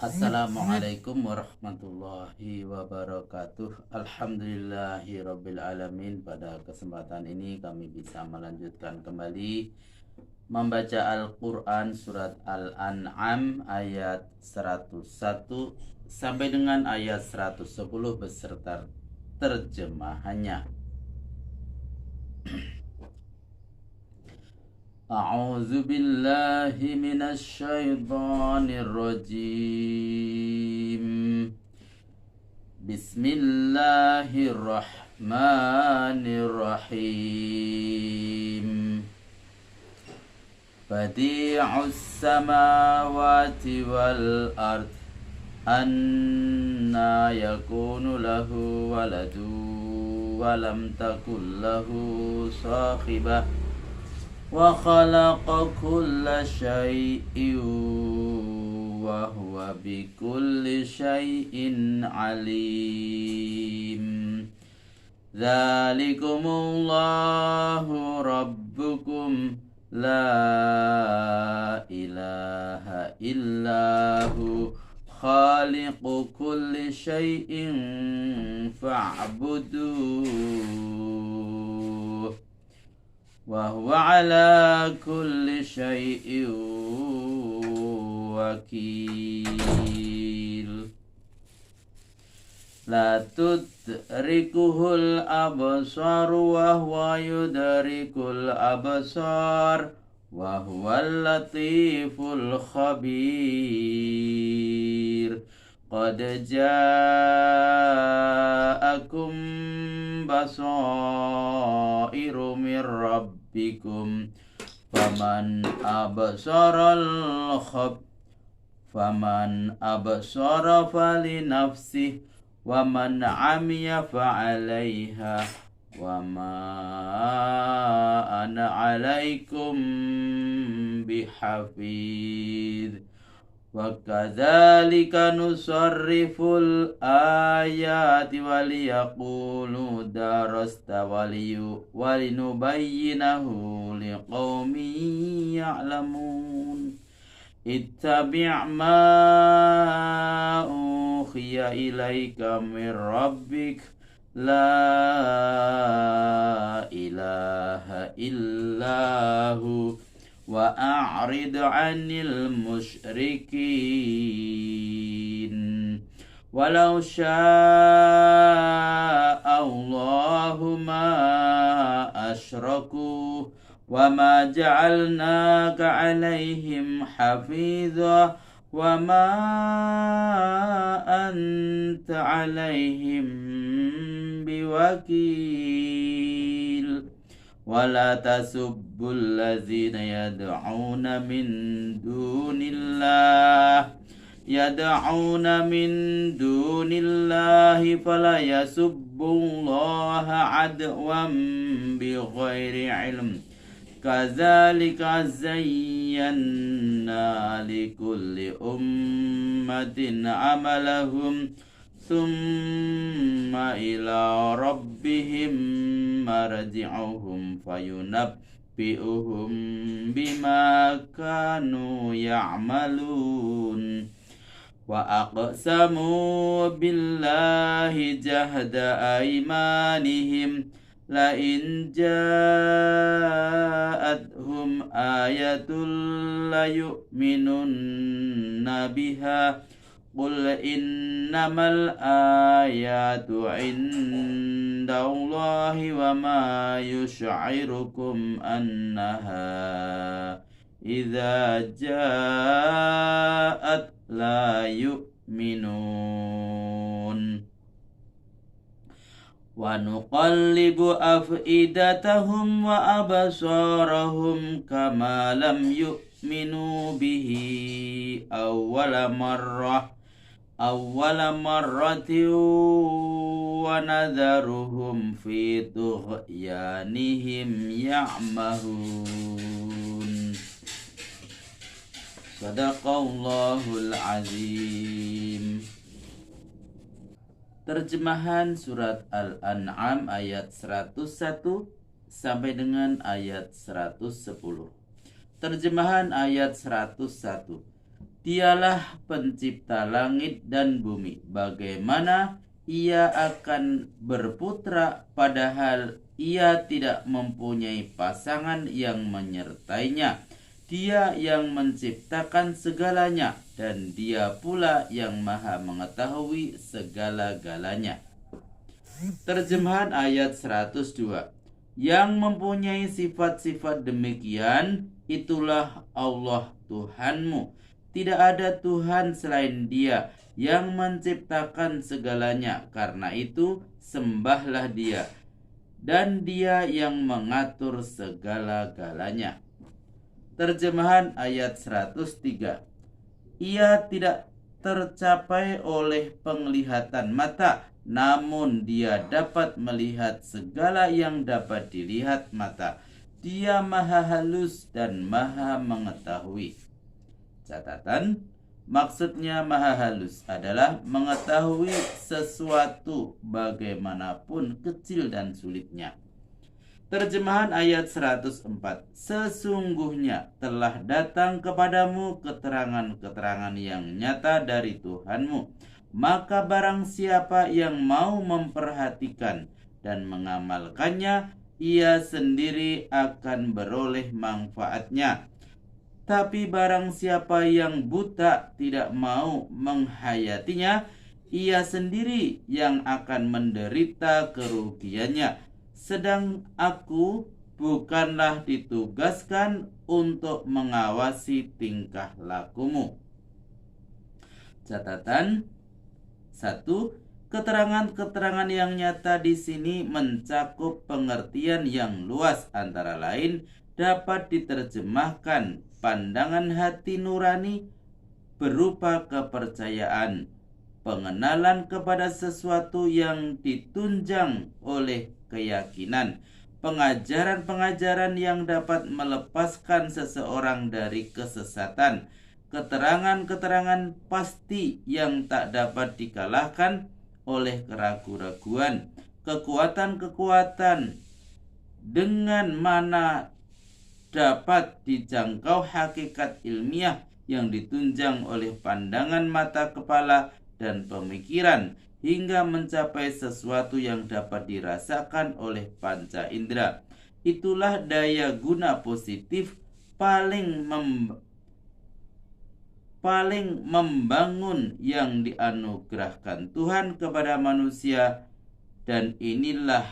Assalamualaikum warahmatullahi wabarakatuh. Alhamdulillahirabbil alamin. Pada kesempatan ini kami bisa melanjutkan kembali membaca Al-Qur'an surat Al-An'am ayat 101 sampai dengan ayat 110 beserta terjemahannya. A'udzu billahi minasy syaithanir rajim. Bismillahirrahmanirrahim. Badi'us samawati wal ard, anna yakunu lahu waladu wa lam takul lahu sahibah wa khalaqa kulla syai'in wa huwa bikulli syai'in alim. Dzalikumullahu rabbukum la ilaha illahu khaliqu kulli syai'in fa'buduh wa huwa ala kulli syai'in wakil. La tudrikuhul absar wa huwa yudrikul absar wa huwal latiful khabir. Qad ja'akum basairu mir rabbikum faman absara falinafsih wa man amiya fa'alaiha wa ma ana 'alaikum bihafidz. Wa kadzalika nusarriful ayati waliyaqulu darasta walinubayyinahu liqaumin ya'lamun. Ittabi' ma uhiya ilaika mir rabbik la ilaha illahu wa a'rid 'anil musyrikin. Walau syaa Allahu ma asyraku wa ma ja'alnaka 'alaihim hafidha wa ma anta 'alaihim biwakil. Wala tasubbul ladzina yad'una min dunillahi fala yasubbullaha 'adwan bighairi 'ilm. Kadzalika zayyana likulli ummatin amalahum summa ila rabbihim marji'uhum fayunabbi'uhum bima kanu ya'malun. Wa aqsamu billahi jahda aymanihim la in ja'athum ayatul la yu'minunna biha qul innamal ayatu indallahi wa ma yush'irukum annaha idza ja'at la yu'minun. Wa nuqallibu af'idatahum wa absarahum kama lam yu'minu bihi awwala marratin wa nadharuhum fi tughyanihim ya'mahun. Sadaqallahul azim. Terjemahan surat Al-An'am ayat 101 sampai dengan ayat 110. Terjemahan ayat 101. Dialah pencipta langit dan bumi. Bagaimana ia akan berputra padahal ia tidak mempunyai pasangan yang menyertainya. Dia yang menciptakan segalanya dan dia pula yang maha mengetahui segala-galanya. Terjemahan ayat 102. Yang mempunyai sifat-sifat demikian, itulah Allah Tuhanmu. Tidak ada Tuhan selain Dia yang menciptakan segalanya. Karena itu, sembahlah Dia. Dan Dia yang mengatur segala-galanya. Terjemahan ayat 103. Ia tidak tercapai oleh penglihatan mata, namun Dia dapat melihat segala yang dapat dilihat mata. Dia maha halus dan maha mengetahui. Catatan, maksudnya maha halus adalah mengetahui sesuatu bagaimanapun kecil dan sulitnya. Terjemahan ayat 104. Sesungguhnya telah datang kepadamu keterangan-keterangan yang nyata dari Tuhanmu. Maka barang siapa yang mau memperhatikan dan mengamalkannya, ia sendiri akan beroleh manfaatnya. Tapi barang siapa yang buta tidak mau menghayatinya, ia sendiri yang akan menderita kerugiannya. Sedang aku bukanlah ditugaskan untuk mengawasi tingkah lakumu. Catatan 1. Keterangan-keterangan yang nyata di sini mencakup pengertian yang luas, antara lain dapat diterjemahkan pandangan hati nurani berupa kepercayaan, pengenalan kepada sesuatu yang ditunjang oleh keyakinan, pengajaran-pengajaran yang dapat melepaskan seseorang dari kesesatan, keterangan-keterangan pasti yang tak dapat dikalahkan oleh keraguan-raguan, kekuatan-kekuatan dengan mana dapat dijangkau hakikat ilmiah yang ditunjang oleh pandangan mata kepala dan pemikiran, hingga mencapai sesuatu yang dapat dirasakan oleh panca indera. Itulah daya guna positif paling membangun yang dianugerahkan Tuhan kepada manusia, dan inilah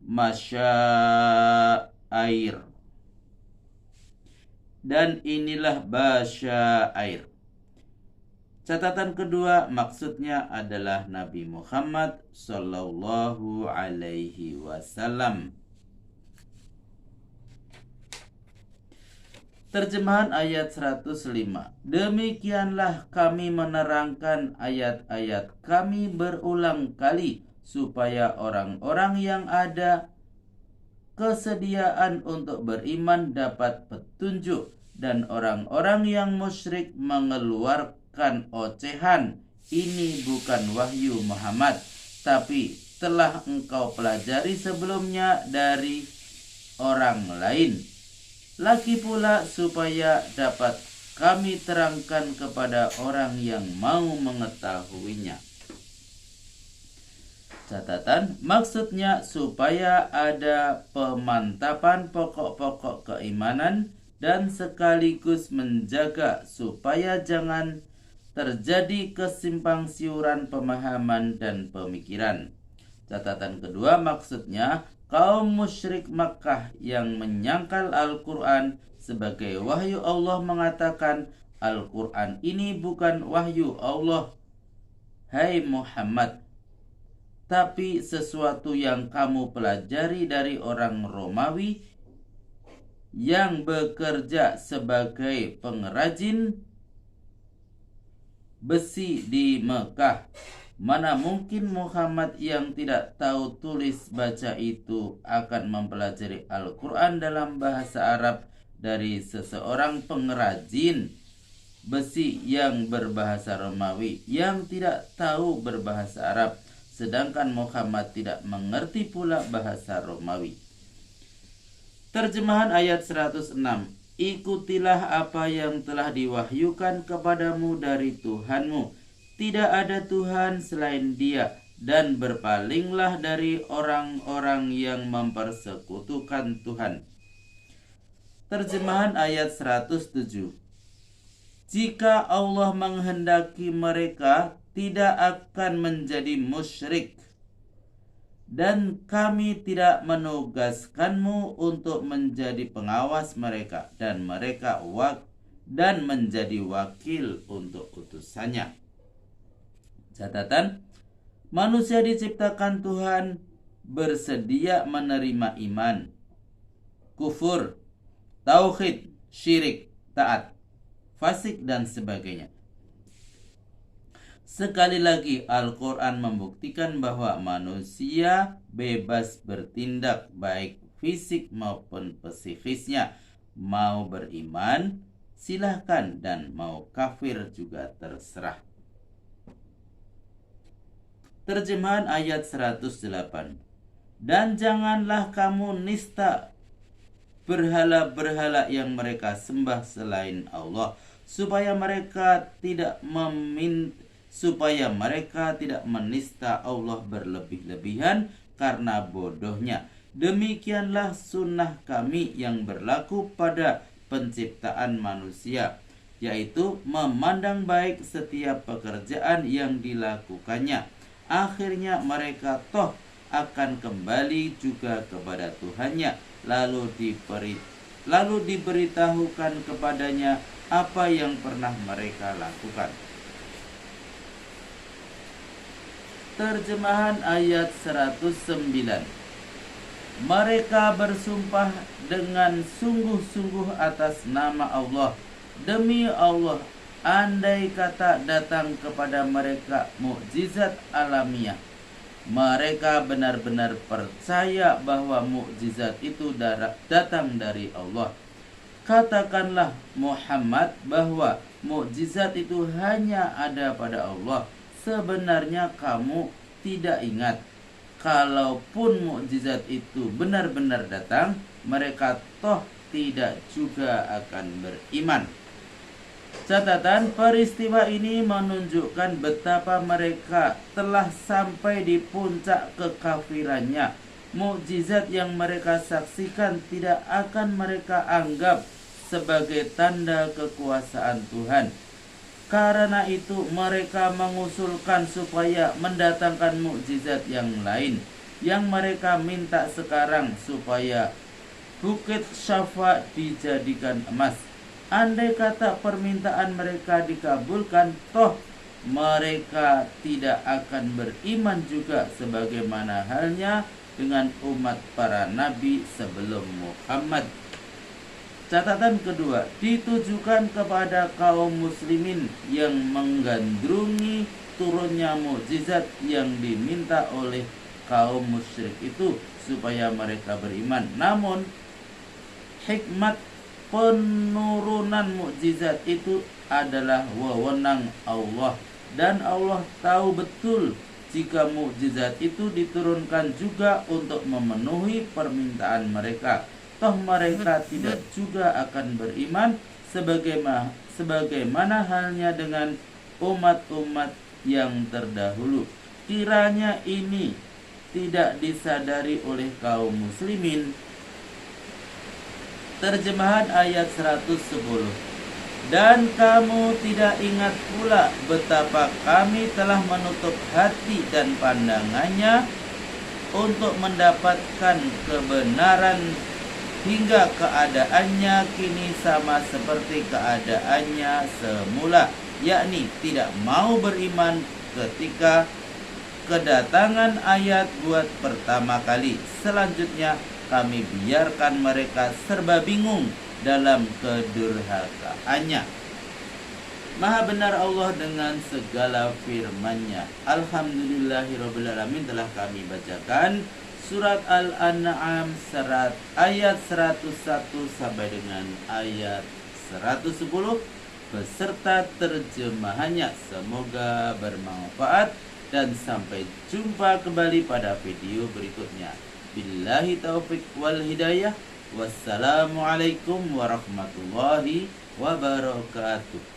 masyair dan inilah basyair. Catatan kedua, maksudnya adalah Nabi Muhammad Sallallahu Alaihi Wasallam. Terjemahan ayat 105. Demikianlah kami menerangkan ayat-ayat kami berulang kali, supaya orang-orang yang ada kesediaan untuk beriman dapat petunjuk, dan orang-orang yang musyrik mengeluarkan ocehan. Ini bukan wahyu Muhammad, tapi telah engkau pelajari sebelumnya dari orang lain. Lagi pula supaya dapat kami terangkan kepada orang yang mau mengetahuinya. Catatan, maksudnya supaya ada pemantapan pokok-pokok keimanan dan sekaligus menjaga supaya jangan terjadi kesimpang siuran pemahaman dan pemikiran. Catatan kedua, maksudnya kaum musyrik Makkah yang menyangkal Al-Quran sebagai wahyu Allah mengatakan, Al-Quran ini bukan wahyu Allah, hai Muhammad, tapi sesuatu yang kamu pelajari dari orang Romawi yang bekerja sebagai pengrajin besi di Mekah. Mana mungkin Muhammad yang tidak tahu tulis baca itu akan mempelajari Al-Quran dalam bahasa Arab dari seseorang pengrajin besi yang berbahasa Romawi yang tidak tahu berbahasa Arab, sedangkan Muhammad tidak mengerti pula bahasa Romawi. Terjemahan ayat 106. ikutilah apa yang telah diwahyukan kepadamu dari Tuhanmu. Tidak ada Tuhan selain Dia, dan berpalinglah dari orang-orang yang mempersekutukan Tuhan. Terjemahan ayat 107. Jika Allah menghendaki mereka tidak akan menjadi musyrik, dan kami tidak menugaskanmu untuk menjadi pengawas mereka dan menjadi wakil untuk utusannya. Catatan, manusia diciptakan Tuhan bersedia menerima iman, kufur, tauhid, syirik, taat, fasik, dan sebagainya. Sekali lagi, Al-Quran membuktikan bahwa manusia bebas bertindak baik fisik maupun psikisnya. Mau beriman, silahkan, dan mau kafir juga terserah. Terjemahan ayat 108. Dan janganlah kamu nista berhala-berhala yang mereka sembah selain Allah, supaya mereka tidak menista Allah berlebih-lebihan karena bodohnya. Demikianlah sunnah kami yang berlaku pada penciptaan manusia, yaitu memandang baik setiap pekerjaan yang dilakukannya. Akhirnya mereka toh akan kembali juga kepada Tuhannya, lalu diberitahukan kepadanya apa yang pernah mereka lakukan. Terjemahan ayat 109. Mereka bersumpah dengan sungguh-sungguh atas nama Allah, demi Allah, andai kata datang kepada mereka mukjizat alamiah, mereka benar-benar percaya bahwa mukjizat itu datang dari Allah. Katakanlah Muhammad bahwa mukjizat itu hanya ada pada Allah. Sebenarnya kamu tidak ingat, kalaupun mukjizat itu benar-benar datang, mereka toh tidak juga akan beriman. Catatan, peristiwa ini menunjukkan betapa mereka telah sampai di puncak kekafirannya. Mukjizat yang mereka saksikan tidak akan mereka anggap sebagai tanda kekuasaan Tuhan. Karena itu mereka mengusulkan supaya mendatangkan mukjizat yang lain. Yang mereka minta sekarang supaya Bukit Syafa dijadikan emas. Andai kata permintaan mereka dikabulkan, toh mereka tidak akan beriman juga, sebagaimana halnya dengan umat para nabi sebelum Muhammad. Catatan kedua, ditujukan kepada kaum muslimin yang menggandrungi turunnya mukjizat yang diminta oleh kaum musyrik itu supaya mereka beriman. Namun hikmat penurunan mukjizat itu adalah wewenang Allah, dan Allah tahu betul jika mukjizat itu diturunkan juga untuk memenuhi permintaan mereka, toh mereka tidak juga akan beriman, sebagaimana halnya dengan umat-umat yang terdahulu. Kiranya ini tidak disadari oleh kaum muslimin. Terjemahan ayat 110. Dan kamu tidak ingat pula betapa kami telah menutup hati dan pandangannya untuk mendapatkan kebenaran, hingga keadaannya kini sama seperti keadaannya semula, yakni tidak mau beriman ketika kedatangan ayat buat pertama kali. Selanjutnya kami biarkan mereka serba bingung dalam kedurhakaannya. Maha benar Allah dengan segala firman-Nya. Alhamdulillahirrabbilalamin. Telah kami bacakan surat Al-An'am ayat 101 sampai dengan ayat 110 beserta terjemahannya. Semoga bermanfaat dan sampai jumpa kembali pada video berikutnya. Billahi taufik wal hidayah. Wassalamualaikum warahmatullahi wabarakatuh.